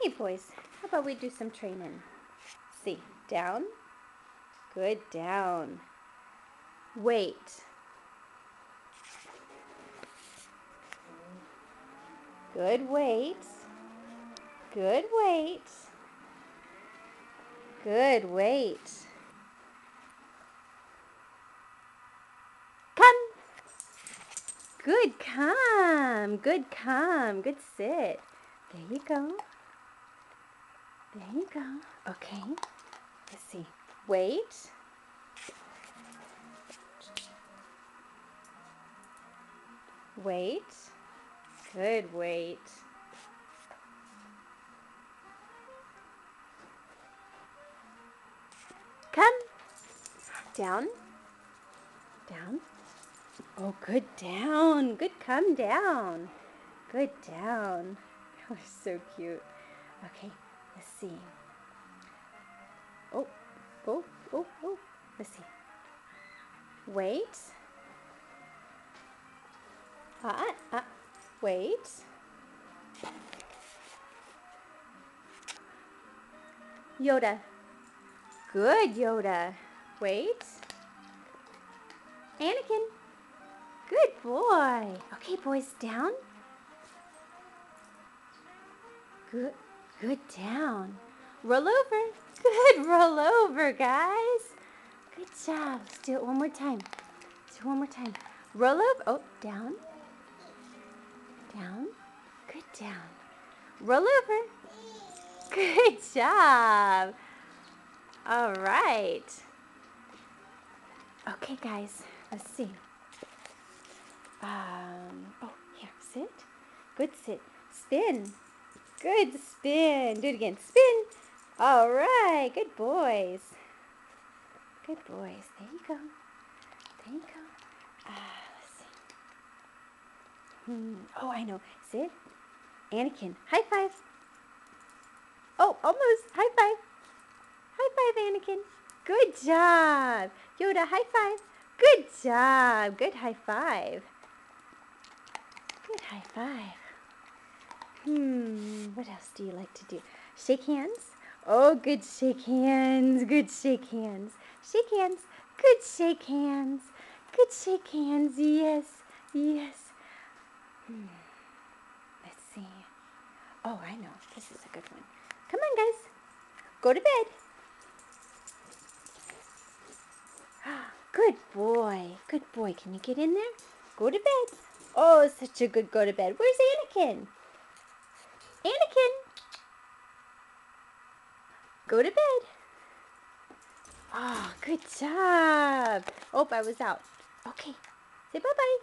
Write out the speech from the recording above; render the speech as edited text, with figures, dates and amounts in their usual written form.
Okay, boys, how about we do some training? See, down. Good, down. Wait. Good, wait. Good, wait. Good, wait. Come. Good, come. Good, come. Good, sit. There you go. There you go. Okay. Let's see. Wait. Wait. Good, wait. Come. Down. Down. Oh, good down. Good come down. Good down. That was so cute. Okay, let's see. Oh, oh, oh, oh. Let's see. Wait. Wait. Yoda. Good, Yoda. Wait. Anakin. Good boy. Okay, boys, down. Good, good down. Roll over. Good, roll over, guys. Good job. Let's do it one more time. Do it one more time. Roll over. Oh, down. Down. Good down. Roll over. Good job. All right. Okay, guys. Let's see. Oh, here, sit. Good sit. Spin. Good spin. Do it again. Spin. All right. Good boys. Good boys. There you go. There you go. Let's see. Oh, I know. Sit. Anakin. High five. Oh, almost. High five. High five, Anakin. Good job. Yoda, high five. Good job. Good high five. Good high five. What else do you like to do? Shake hands. Oh, good shake hands. Good shake hands. Shake hands. Good shake hands. Good shake hands. Yes. Yes. Let's see. Oh, I know. This is a good one. Come on, guys. Go to bed. Good boy. Good boy. Can you get in there? Go to bed. Oh, such a good go to bed. Where's Anakin? Anakin. Go to bed. Oh, good job. Oh, I was out. Okay. Say bye-bye.